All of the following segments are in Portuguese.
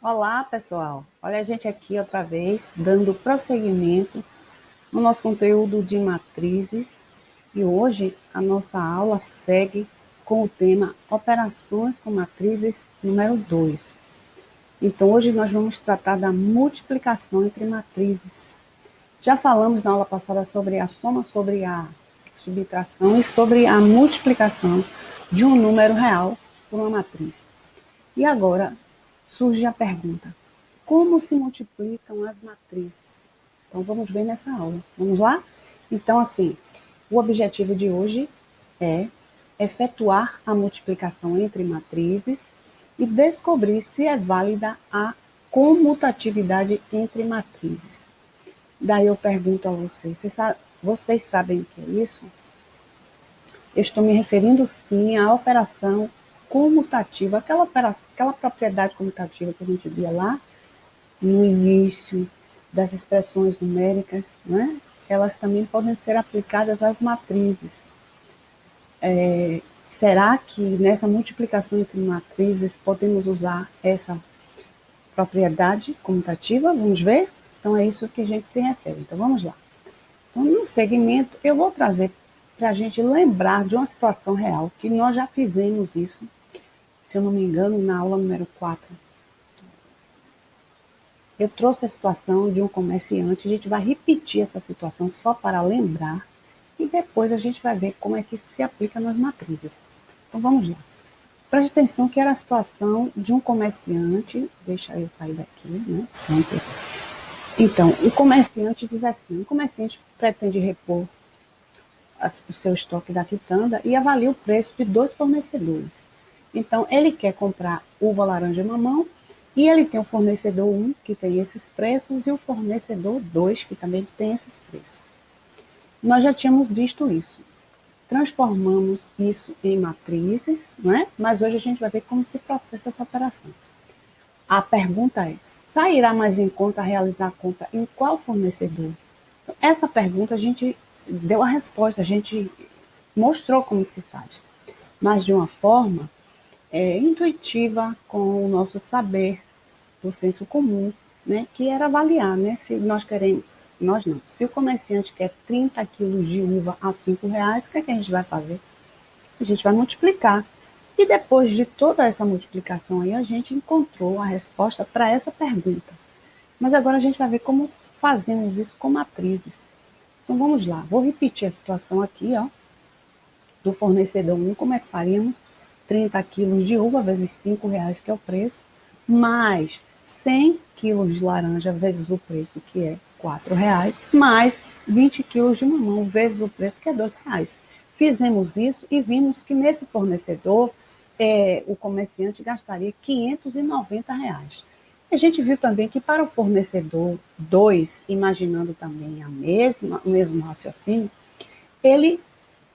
Olá, pessoal. Olha a gente aqui outra vez, dando prosseguimento no nosso conteúdo de matrizes. E hoje a nossa aula segue com o tema Operações com matrizes número 2. Então, hoje nós vamos tratar da multiplicação entre matrizes. Já falamos na aula passada sobre a soma, sobre a subtração e sobre a multiplicação de um número real por uma matriz. E agora surge a pergunta: como se multiplicam as matrizes? Então vamos ver nessa aula. Vamos lá? Então, assim, o objetivo de hoje é efetuar a multiplicação entre matrizes e descobrir se é válida a comutatividade entre matrizes. Daí eu pergunto a vocês, vocês sabem o que é isso? Eu estou me referindo sim à operação comutativa, aquela propriedade comutativa que a gente via lá no início das expressões numéricas, né? Elas também podem ser aplicadas às matrizes. Será que nessa multiplicação entre matrizes podemos usar essa propriedade comutativa? Vamos ver? Então é isso que a gente se refere. Então vamos lá. Então, no segmento, eu vou trazer para a gente lembrar de uma situação real, que nós já fizemos isso, se eu não me engano, na aula número 4. Eu trouxe a situação de um comerciante, a gente vai repetir essa situação só para lembrar, e depois a gente vai ver como é que isso se aplica nas matrizes. Então vamos lá. Preste atenção que era a situação de um comerciante, deixa eu sair daqui, né? Sempre. Então, o comerciante diz assim, o comerciante pretende repor o seu estoque da quitanda e avalia o preço de 2 fornecedores. Então, ele quer comprar uva, laranja e mamão, e ele tem o fornecedor 1, que tem esses preços, e o fornecedor 2, que também tem esses preços. Nós já tínhamos visto isso. Transformamos isso em matrizes, né? Mas hoje a gente vai ver como se processa essa operação. A pergunta é: sairá mais em conta realizar a compra em qual fornecedor? Então, essa pergunta a gente deu a resposta, a gente mostrou como se faz, mas de uma forma intuitiva, com o nosso saber do senso comum, né, que era avaliar, né, se nós queremos, nós não, se o comerciante quer 30 quilos de uva a R$ 5, o que é que a gente vai fazer? A gente vai multiplicar. E depois de toda essa multiplicação aí, a gente encontrou a resposta para essa pergunta. Mas agora a gente vai ver como fazemos isso com matrizes. Então vamos lá, vou repetir a situação aqui, ó, do fornecedor 1, como é que faríamos? 30 quilos de uva vezes R$ 5, que é o preço, mais 100 quilos de laranja vezes o preço, que é R$ 4, mais 20 quilos de mamão vezes o preço, que é R$ 2. Fizemos isso e vimos que nesse fornecedor o comerciante gastaria R$ 590. A gente viu também que para o fornecedor 2, imaginando também o mesmo raciocínio, ele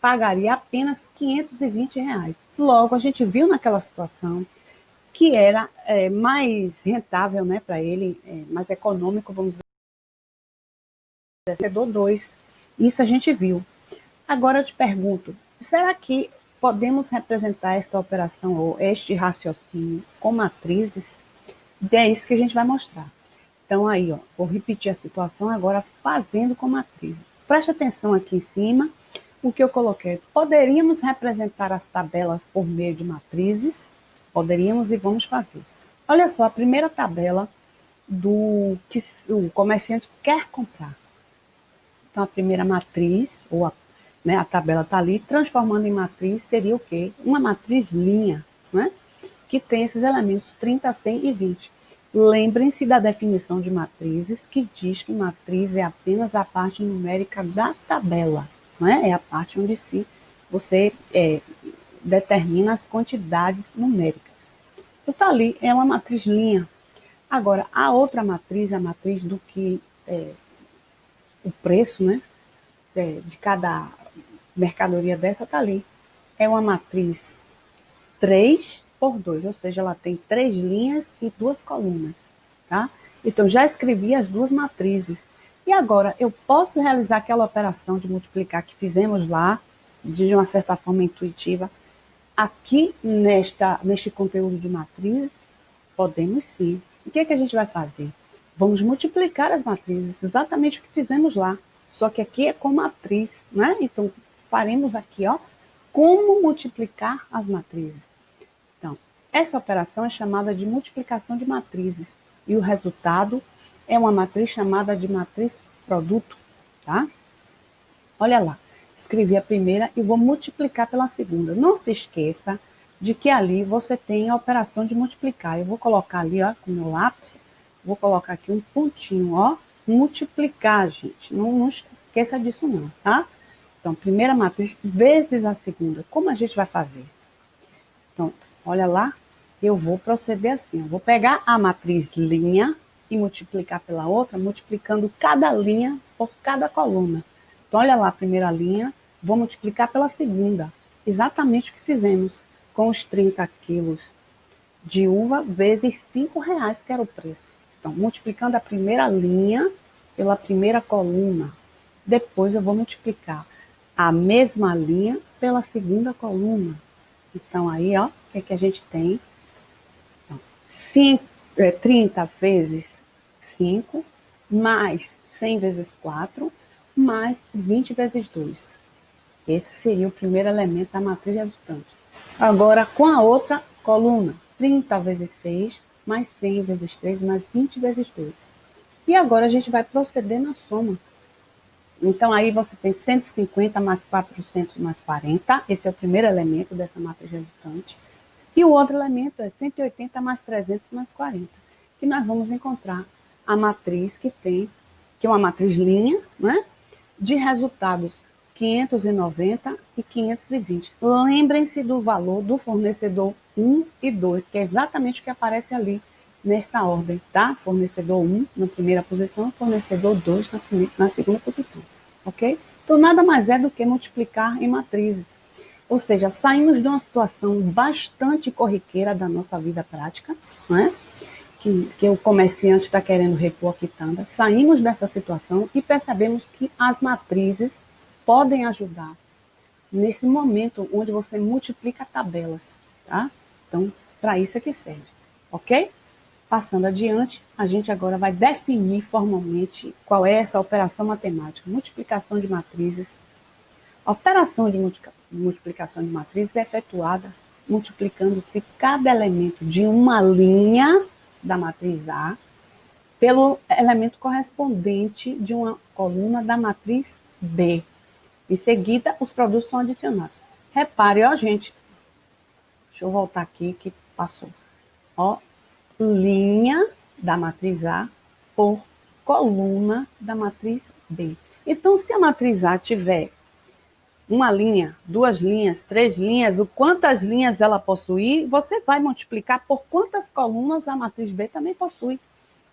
pagaria apenas R$ 520. Logo, a gente viu naquela situação que era mais rentável, né, para ele, mais econômico, vamos dizer, do 2. Isso a gente viu. Agora eu te pergunto, será que podemos representar esta operação ou este raciocínio com matrizes? É isso que a gente vai mostrar. Então aí, ó, vou repetir a situação agora fazendo com matrizes. Preste atenção aqui em cima, o que eu coloquei. Poderíamos representar as tabelas por meio de matrizes? Poderíamos e vamos fazer. Olha só, a primeira tabela do que o comerciante quer comprar. Então, a primeira matriz, ou a tabela está ali, transformando em matriz, seria o quê? Uma matriz linha, né? Que tem esses elementos 30, 100 e 20. Lembrem-se da definição de matrizes, que diz que matriz é apenas a parte numérica da tabela, né? É a parte onde você determina as quantidades numéricas. Então, tá ali, é uma matriz linha. Agora, a outra matriz, a matriz do que o preço, né, de cada mercadoria dessa está ali. É uma matriz 3 por 2, ou seja, ela tem 3 linhas e 2 colunas, tá? Então, já escrevi as duas matrizes. E agora, eu posso realizar aquela operação de multiplicar que fizemos lá, de uma certa forma intuitiva, aqui neste conteúdo de matrizes? Podemos sim. O que é que a gente vai fazer? Vamos multiplicar as matrizes, exatamente o que fizemos lá. Só que aqui é com matriz, né? Então, faremos aqui, ó, como multiplicar as matrizes. Então, essa operação é chamada de multiplicação de matrizes. E o resultado é uma matriz chamada de matriz produto, tá? Olha lá, escrevi a primeira e vou multiplicar pela segunda. Não se esqueça de que ali você tem a operação de multiplicar. Eu vou colocar ali, ó, com o meu lápis, vou colocar aqui um pontinho, ó, multiplicar, gente. Não esqueça disso não, tá? Então, primeira matriz vezes a segunda. Como a gente vai fazer? Então, olha lá, eu vou proceder assim. Eu vou pegar a matriz linha e multiplicar pela outra, multiplicando cada linha por cada coluna. Então, olha lá a primeira linha, vou multiplicar pela segunda. Exatamente o que fizemos com os 30 quilos de uva vezes R$5, que era o preço. Então, multiplicando a primeira linha pela primeira coluna. Depois eu vou multiplicar a mesma linha pela segunda coluna. Então, aí, ó, o que é que a gente tem? Então, 30 vezes 5, mais 100 vezes 4, mais 20 vezes 2. Esse seria o primeiro elemento da matriz resultante. Agora, com a outra coluna, 30 vezes 6, mais 100 vezes 3, mais 20 vezes 2. E agora a gente vai proceder na soma. Então, aí você tem 150 mais 400 mais 40. Esse é o primeiro elemento dessa matriz resultante. E o outro elemento é 180 mais 300 mais 40. Que nós vamos encontrar a matriz que é uma matriz linha, né? De resultados 590 e 520. Lembrem-se do valor do fornecedor 1 e 2, que é exatamente o que aparece ali nesta ordem, tá? Fornecedor 1 na primeira posição, fornecedor 2 na segunda posição, ok? Então, nada mais é do que multiplicar em matrizes. Ou seja, saímos de uma situação bastante corriqueira da nossa vida prática, né? Que o comerciante está querendo repor a quitanda. Saímos dessa situação e percebemos que as matrizes podem ajudar nesse momento onde você multiplica tabelas, tá? Então, para isso é que serve, ok? Passando adiante, a gente agora vai definir formalmente qual é essa operação matemática, multiplicação de matrizes. A operação de multiplicação de matrizes é efetuada multiplicando-se cada elemento de uma linha da matriz A pelo elemento correspondente de uma coluna da matriz B. Em seguida, os produtos são adicionados. Repare, ó, gente. Deixa eu voltar aqui que passou. Ó, linha da matriz A por coluna da matriz B. Então, se a matriz A tiver uma linha, duas linhas, três linhas, o quantas linhas ela possuir, você vai multiplicar por quantas colunas a matriz B também possui.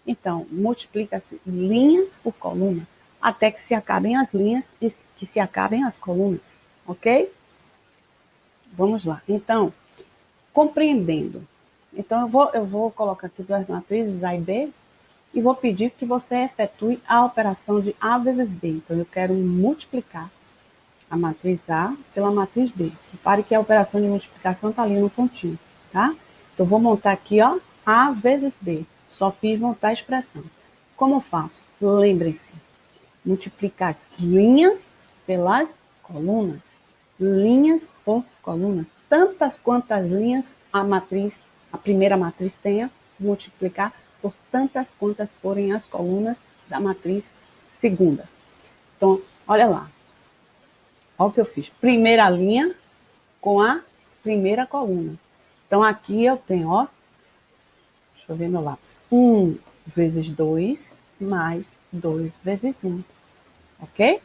Então, multiplica-se linha por coluna, até que se acabem as linhas e que se acabem as colunas, ok? Vamos lá. Então, compreendendo. Então, eu vou colocar aqui duas matrizes, A e B, e vou pedir que você efetue a operação de A vezes B. Então, eu quero multiplicar a matriz A pela matriz B. Repare que a operação de multiplicação está ali no pontinho, tá? Então, vou montar aqui, ó, A vezes B. Só fiz montar a expressão. Como eu faço? Lembre-se, multiplicar as linhas pelas colunas. Linhas por colunas. Tantas quantas linhas a primeira matriz tenha, multiplicar por tantas quantas forem as colunas da matriz segunda. Então, olha lá. Olha o que eu fiz. Primeira linha com a primeira coluna. Então, aqui eu tenho, ó, deixa eu ver meu lápis. 1 vezes 2 mais 2 vezes 1. Ok?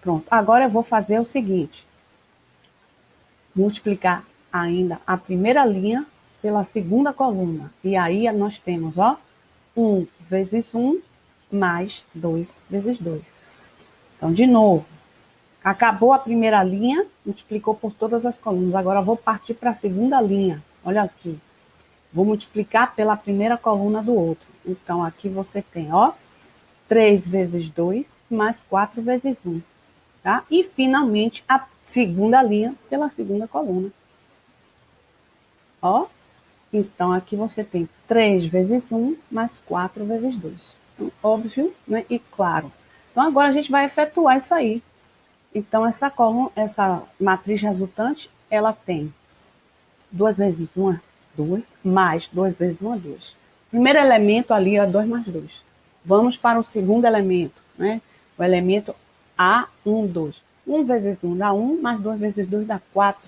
Pronto. Agora eu vou fazer o seguinte. Multiplicar ainda a primeira linha pela segunda coluna. E aí nós temos, ó, 1 vezes 1 mais 2 vezes 2. Então, de novo. Acabou a primeira linha, multiplicou por todas as colunas. Agora vou partir para a segunda linha. Olha aqui. Vou multiplicar pela primeira coluna do outro. Então, aqui você tem, ó, 3 vezes 2 mais 4 vezes 1. Tá? E, finalmente, a segunda linha pela segunda coluna. Ó, Então, aqui você tem 3 vezes 1 mais 4 vezes 2. Então, óbvio, né? E claro. Então, agora a gente vai efetuar isso aí. Então, essa matriz resultante, ela tem 2 vezes 1, 2, mais 2 vezes 1, 2. Primeiro elemento ali é 2 mais 2. Vamos para o segundo elemento, né? O elemento A1, 2. 1 vezes 1 dá 1, mais 2 vezes 2 dá 4.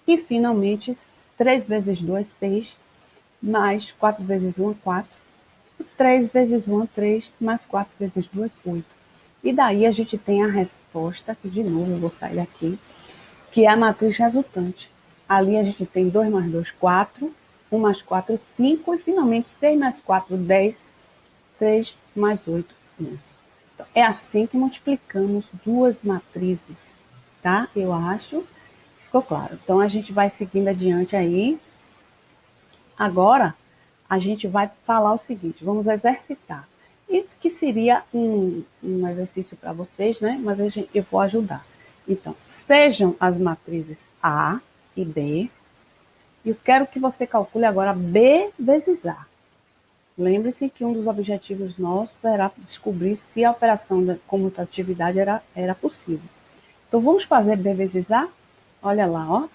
E, finalmente, 3 vezes 2, 6, mais 4 vezes 1, 4. 3 vezes 1, 3, mais 4 vezes 2, 8. E daí a gente tem a resposta, que de novo eu vou sair aqui, que é a matriz resultante. Ali a gente tem 2 mais 2, 4, 1 mais 4, 5, e finalmente 6 mais 4, 10, 3 mais 8, 11. Então, é assim que multiplicamos duas matrizes, tá? Eu acho que ficou claro. Então, a gente vai seguindo adiante aí. Agora, a gente vai falar o seguinte, vamos exercitar. Isso que seria um exercício para vocês, né? Mas eu vou ajudar. Então, sejam as matrizes A e B. E eu quero que você calcule agora B vezes A. Lembre-se que um dos objetivos nossos era descobrir se a operação da comutatividade era possível. Então, vamos fazer B vezes A? Olha lá, ó.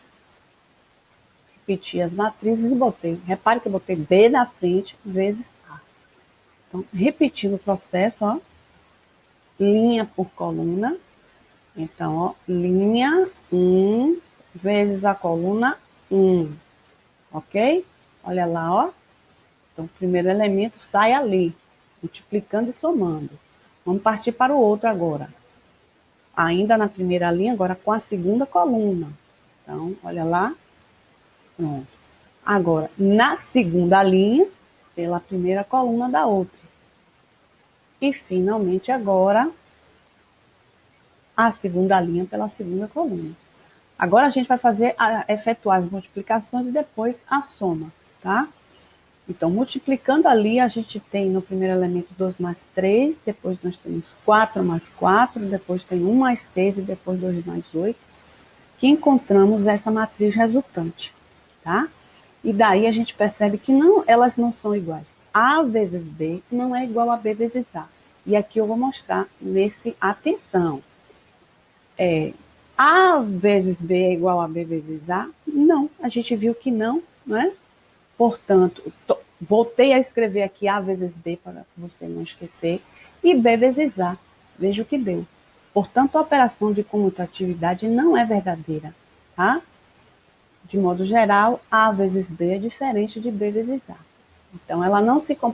Repetir as matrizes e botei. Repare que eu botei B na frente vezes A. Então, repetindo o processo, ó. Linha por coluna. Então, ó, linha 1 vezes a coluna 1. Ok? Olha lá, ó. Então, o primeiro elemento sai ali, multiplicando e somando. Vamos partir para o outro agora. Ainda na primeira linha, agora com a segunda coluna. Então, olha lá. Pronto. Agora, na segunda linha, pela primeira coluna da outra. E, finalmente, agora, a segunda linha pela segunda coluna. Agora, a gente vai efetuar as multiplicações e depois a soma, tá? Então, multiplicando ali, a gente tem no primeiro elemento 2 mais 3, depois nós temos 4 mais 4, depois tem 1 mais 6 e depois 2 mais 8, que encontramos essa matriz resultante, tá? E daí a gente percebe que elas não são iguais. A vezes B não é igual a B vezes A. E aqui eu vou mostrar atenção. A vezes B é igual a B vezes A? Não, a gente viu que não, né? Portanto, voltei a escrever aqui A vezes B para você não esquecer. E B vezes A. Veja o que deu. Portanto, a operação de comutatividade não é verdadeira, tá? De modo geral, A vezes B é diferente de B vezes A. Então,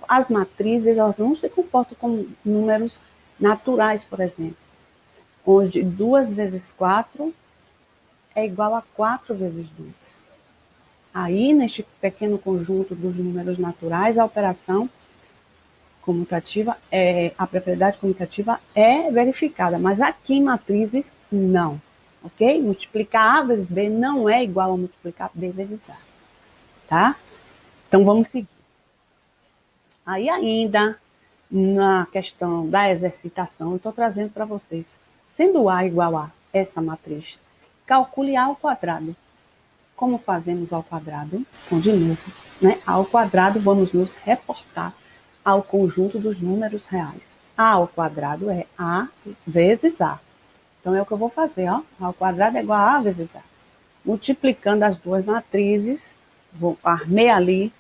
as matrizes elas não se comportam como números naturais, por exemplo, onde 2 vezes 4 é igual a 4 vezes 2. Aí, neste pequeno conjunto dos números naturais, a operação comutativa, a propriedade comutativa é verificada, mas aqui em matrizes, não. Ok? Multiplicar A vezes B não é igual a multiplicar B vezes A. Tá? Então, vamos seguir. Aí, ainda, na questão da exercitação, eu estou trazendo para vocês, sendo A igual a essa matriz, calcule A ao quadrado. Como fazemos ao quadrado? Então, de novo, né? A ao quadrado, vamos nos reportar ao conjunto dos números reais. A ao quadrado é A vezes A. Então, é o que eu vou fazer, ó. A ao quadrado é igual a A vezes A. Multiplicando as duas matrizes, vou armei ali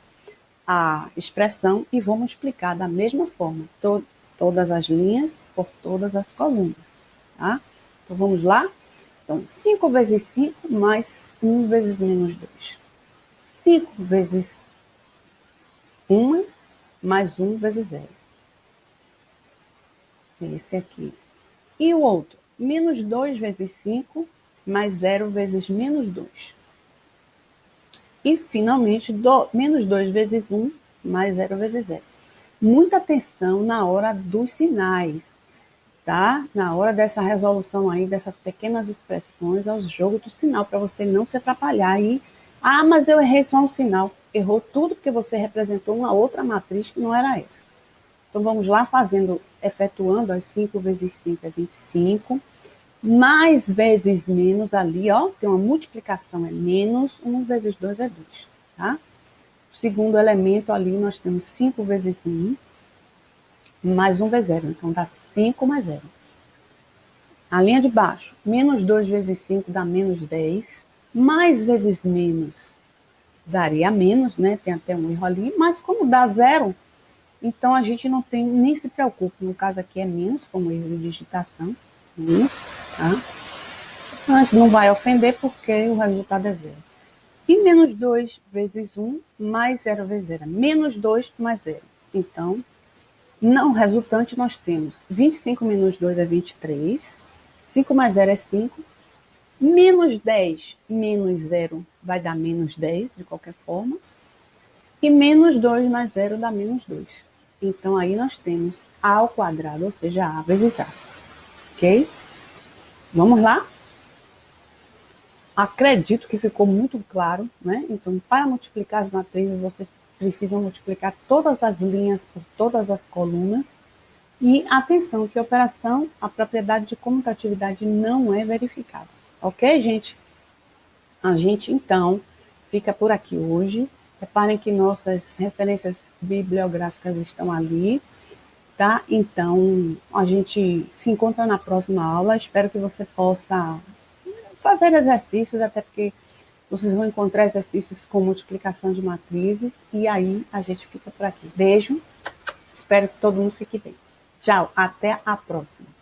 a expressão e vou multiplicar da mesma forma. Todas as linhas por todas as colunas, tá? Então, vamos lá? Então, 5 vezes 5 mais 1 vezes menos 2. 5 vezes 1 mais 1 vezes 0. Esse aqui. E o outro? Menos 2 vezes 5 mais 0 vezes menos 2. E, finalmente, menos 2 vezes 1 mais 0 vezes 0. Muita atenção na hora dos sinais, tá? Na hora dessa resolução aí, dessas pequenas expressões, ao jogo do sinal, para você não se atrapalhar. Mas eu errei só um sinal. Errou tudo porque você representou uma outra matriz que não era essa. Então, vamos lá, efetuando as 5 vezes 5 é 25. Mais vezes menos ali, ó, tem uma multiplicação, é menos 1 vezes 2 é 2, tá? segundo elemento ali, nós temos 5 vezes 1, mais 1 vezes 0. Então, dá 5 mais 0. A linha de baixo, menos 2 vezes 5 dá menos 10. Mais vezes menos daria menos, né? Tem até um erro ali. Mas como dá 0, então a gente não tem, nem se preocupa. No caso aqui é menos, como erro de digitação. Menos, tá? Mas não vai ofender porque o resultado é 0. E menos 2 vezes 1 mais 0 vezes 0. Menos 2 mais 0. Então, no resultante nós temos 25 menos 2 é 23. 5 mais 0 é 5. Menos 10 menos 0 vai dar menos 10, de qualquer forma. E menos 2 mais 0 dá menos 2. Então, aí nós temos a ao quadrado, ou seja, a vezes a. Ok? Vamos lá? Acredito que ficou muito claro, né? Então, para multiplicar as matrizes, vocês precisam multiplicar todas as linhas por todas as colunas. E atenção, que operação, a propriedade de comutatividade não é verificada. Ok, gente? A gente, então, fica por aqui hoje. Reparem que nossas referências bibliográficas estão ali, tá? Então, a gente se encontra na próxima aula. Espero que você possa fazer exercícios, até porque vocês vão encontrar exercícios com multiplicação de matrizes. E aí, a gente fica por aqui. Beijo. Espero que todo mundo fique bem. Tchau, até a próxima.